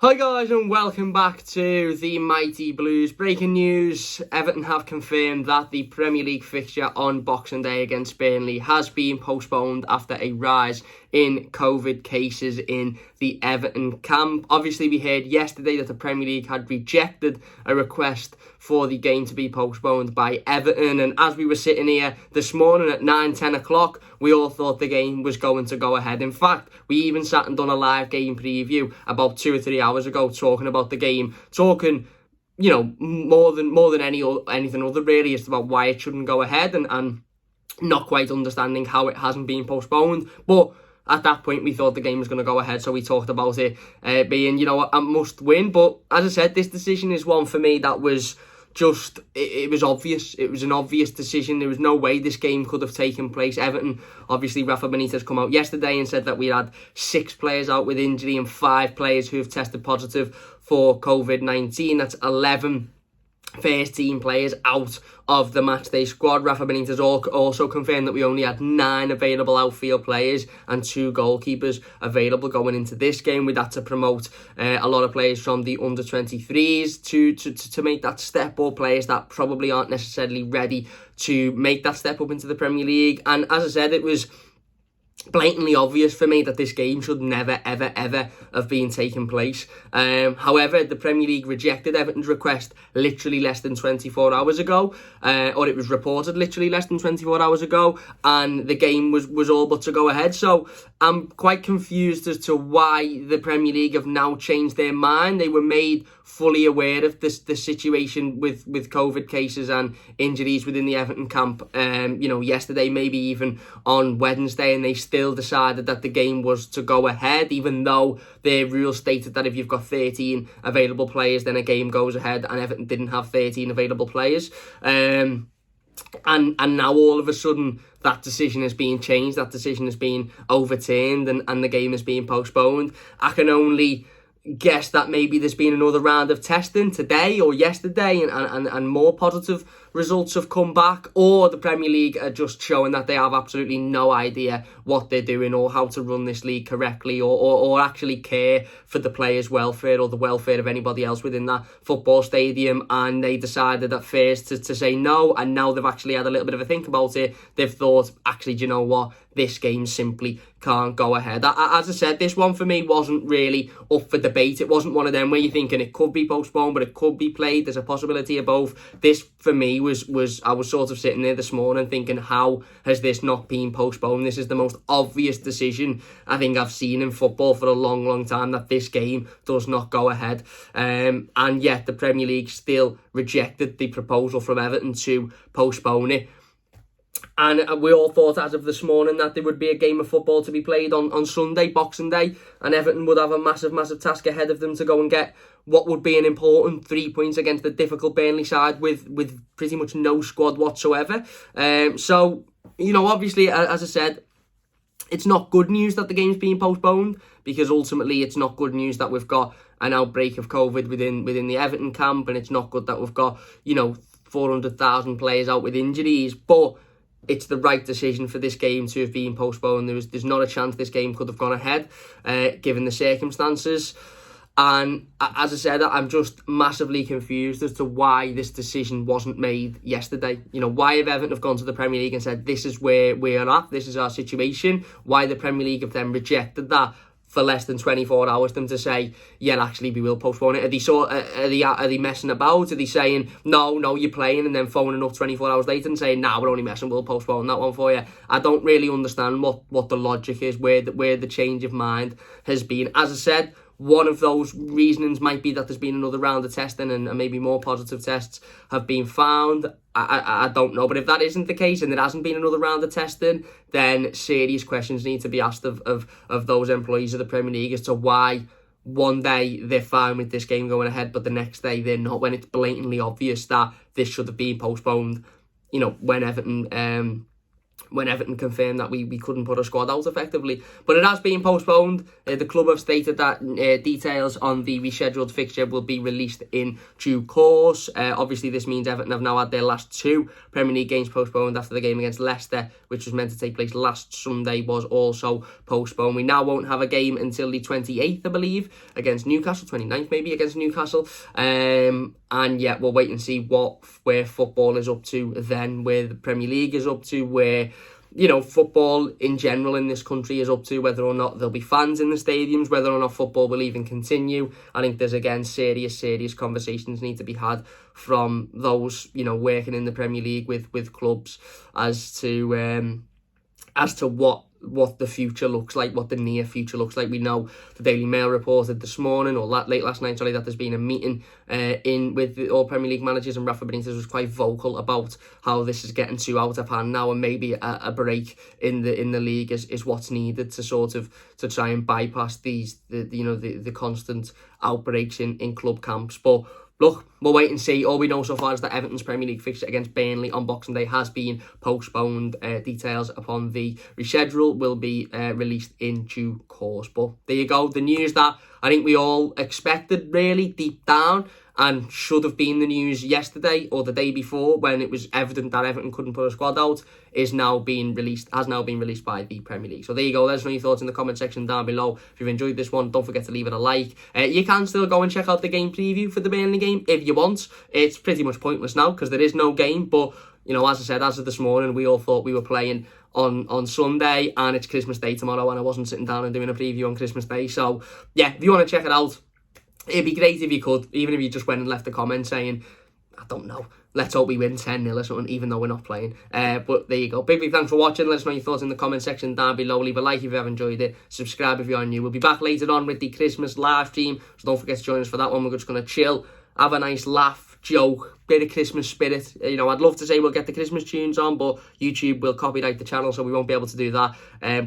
Hi guys and welcome back to the Mighty Blues. Breaking news, Everton have confirmed that the Premier League fixture on Boxing Day against Burnley has been postponed after a rise in COVID cases in the Everton camp. Obviously we heard yesterday that the Premier League had rejected a request for the game to be postponed by Everton, and as we were sitting here this morning at 9-10 o'clock, we all thought the game was going to go ahead. In fact, we even sat and done a live game preview about 2 or 3 hours ago talking about the game, talking more than anything other really, just about why it shouldn't go ahead and not quite understanding how it hasn't been postponed. But at that point, we thought the game was going to go ahead, so we talked about it being, a must win. But as I said, this decision is one for me that was just, it was obvious. It was an obvious decision. There was no way this game could have taken place. Everton, obviously, Rafa Benitez come out yesterday and said that we had 6 players out with injury and 5 players who have tested positive for COVID-19. That's 11 first team players out of the matchday squad. Rafa Benitez also confirmed that we only had 9 available outfield players and 2 goalkeepers available going into this game. We'd had to promote a lot of players from the under-23s to make that step, or players that probably aren't necessarily ready to make that step up into the Premier League. And as I said, it was blatantly obvious for me that this game should never, ever, ever have been taking place. However, the Premier League rejected Everton's request literally less than 24 hours ago, or it was reported literally less than 24 hours ago, and the game was all but to go ahead. So I'm quite confused as to why the Premier League have now changed their mind. They were made fully aware of the situation with COVID cases and injuries within the Everton camp, yesterday, maybe even on Wednesday, and they still decided that the game was to go ahead, even though their rules stated that if you've got 13 available players, then a game goes ahead, and Everton didn't have 13 available players. And now all of a sudden that decision is being changed, that decision is being overturned, and the game is being postponed. I can only guess that maybe there's been another round of testing today or yesterday, and more positive results have come back, or the Premier League are just showing that they have absolutely no idea what they're doing or how to run this league correctly, or actually care for the players' welfare or the welfare of anybody else within that football stadium. And they decided at first to say no, and now they've actually had a little bit of a think about it. They've thought, actually, do you know what? This game simply can't go ahead. As I said, this one for me wasn't really up for debate. It wasn't one of them where you're thinking it could be postponed, but it could be played. There's a possibility of both. This, for me, was I was sort of sitting there this morning thinking, how has this not been postponed? This is the most obvious decision I think I've seen in football for a long, long time, that this game does not go ahead. And yet the Premier League still rejected the proposal from Everton to postpone it. And we all thought as of this morning that there would be a game of football to be played on Sunday, Boxing Day, and Everton would have a massive, massive task ahead of them to go and get what would be an important 3 points against the difficult Burnley side with pretty much no squad whatsoever. So, obviously, as I said, it's not good news that the game's being postponed, because ultimately it's not good news that we've got an outbreak of COVID within the Everton camp, and it's not good that we've got, 400,000 players out with injuries, but it's the right decision for this game to have been postponed. There's not a chance this game could have gone ahead, given the circumstances. And as I said, I'm just massively confused as to why this decision wasn't made yesterday. Why have Everton have gone to the Premier League and said, this is where we're at, this is our situation? Why the Premier League have then rejected that for less than 24 hours, them to say, yeah, actually, we will postpone it? Are they messing about? Are they saying, no, you're playing, and then phoning up 24 hours later and saying, we're only messing, we'll postpone that one for you? I don't really understand what the logic is, where the change of mind has been. As I said, one of those reasonings might be that there's been another round of testing, and maybe more positive tests have been found. I don't know, but if that isn't the case and there hasn't been another round of testing, then serious questions need to be asked of those employees of the Premier League as to why one day they're fine with this game going ahead, but the next day they're not, when it's blatantly obvious that this should have been postponed. When Everton when Everton confirmed that we couldn't put a squad out effectively. But it has been postponed. The club have stated that details on the rescheduled fixture will be released in due course. Obviously, this means Everton have now had their last 2 Premier League games postponed after the game against Leicester, which was meant to take place last Sunday, was also postponed. We now won't have a game until the 28th, I believe, against Newcastle, 29th maybe, against Newcastle. And yeah, we'll wait and see where football is up to then, where the Premier League is up to, where, you know, football in general in this country is up to, whether or not there'll be fans in the stadiums, whether or not football will even continue. I think there's, again, serious conversations need to be had from those, you know, working in the Premier League with clubs as to what the future looks like, what the near future looks like. We know the Daily Mail reported this morning, or late last night, that there's been a meeting with all Premier League managers, and Rafa Benitez was quite vocal about how this is getting too out of hand now, and maybe a break in the league is what's needed to try and bypass the constant outbreaks in club camps. But look, we'll wait and see. All we know so far is that Everton's Premier League fixture against Burnley on Boxing Day has been postponed. Details upon the reschedule will be released in due course. But there you go. The news that I think we all expected, really, deep down, and should have been the news yesterday or the day before, when it was evident that Everton couldn't put a squad out, has now been released by the Premier League. So there you go. Let us know your thoughts in the comment section down below. If you've enjoyed this one, don't forget to leave it a like. You can still go and check out the game preview for the Burnley game if you want. It's pretty much pointless now because there is no game, but, you know, as I said, as of this morning, we all thought we were playing on Sunday, and it's Christmas Day tomorrow, and I wasn't sitting down and doing a preview on Christmas Day. So yeah, if you want to check it out, it'd be great if you could, even if you just went and left a comment saying, I don't know, let's hope we win 10-0 or something, even though we're not playing. But there you go. Big thanks for watching. Let us know your thoughts in the comment section down below. Leave a like if you have enjoyed it. Subscribe if you are new. We'll be back later on with the Christmas live stream, so don't forget to join us for that one. We're just going to chill, have a nice laugh, joke, bit of Christmas spirit. You know, I'd love to say we'll get the Christmas tunes on, but YouTube will copyright the channel, so we won't be able to do that.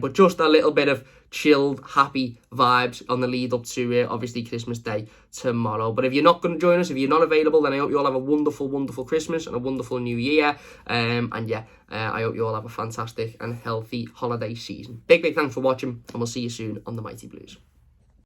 But just a little bit of chilled, happy vibes on the lead up to obviously Christmas Day tomorrow. But if you're not going to join us, if you're not available, then I hope you all have a wonderful Christmas and a wonderful New Year. And yeah, I hope you all have a fantastic and healthy holiday season. Big thanks for watching, and we'll see you soon on the Mighty Blues.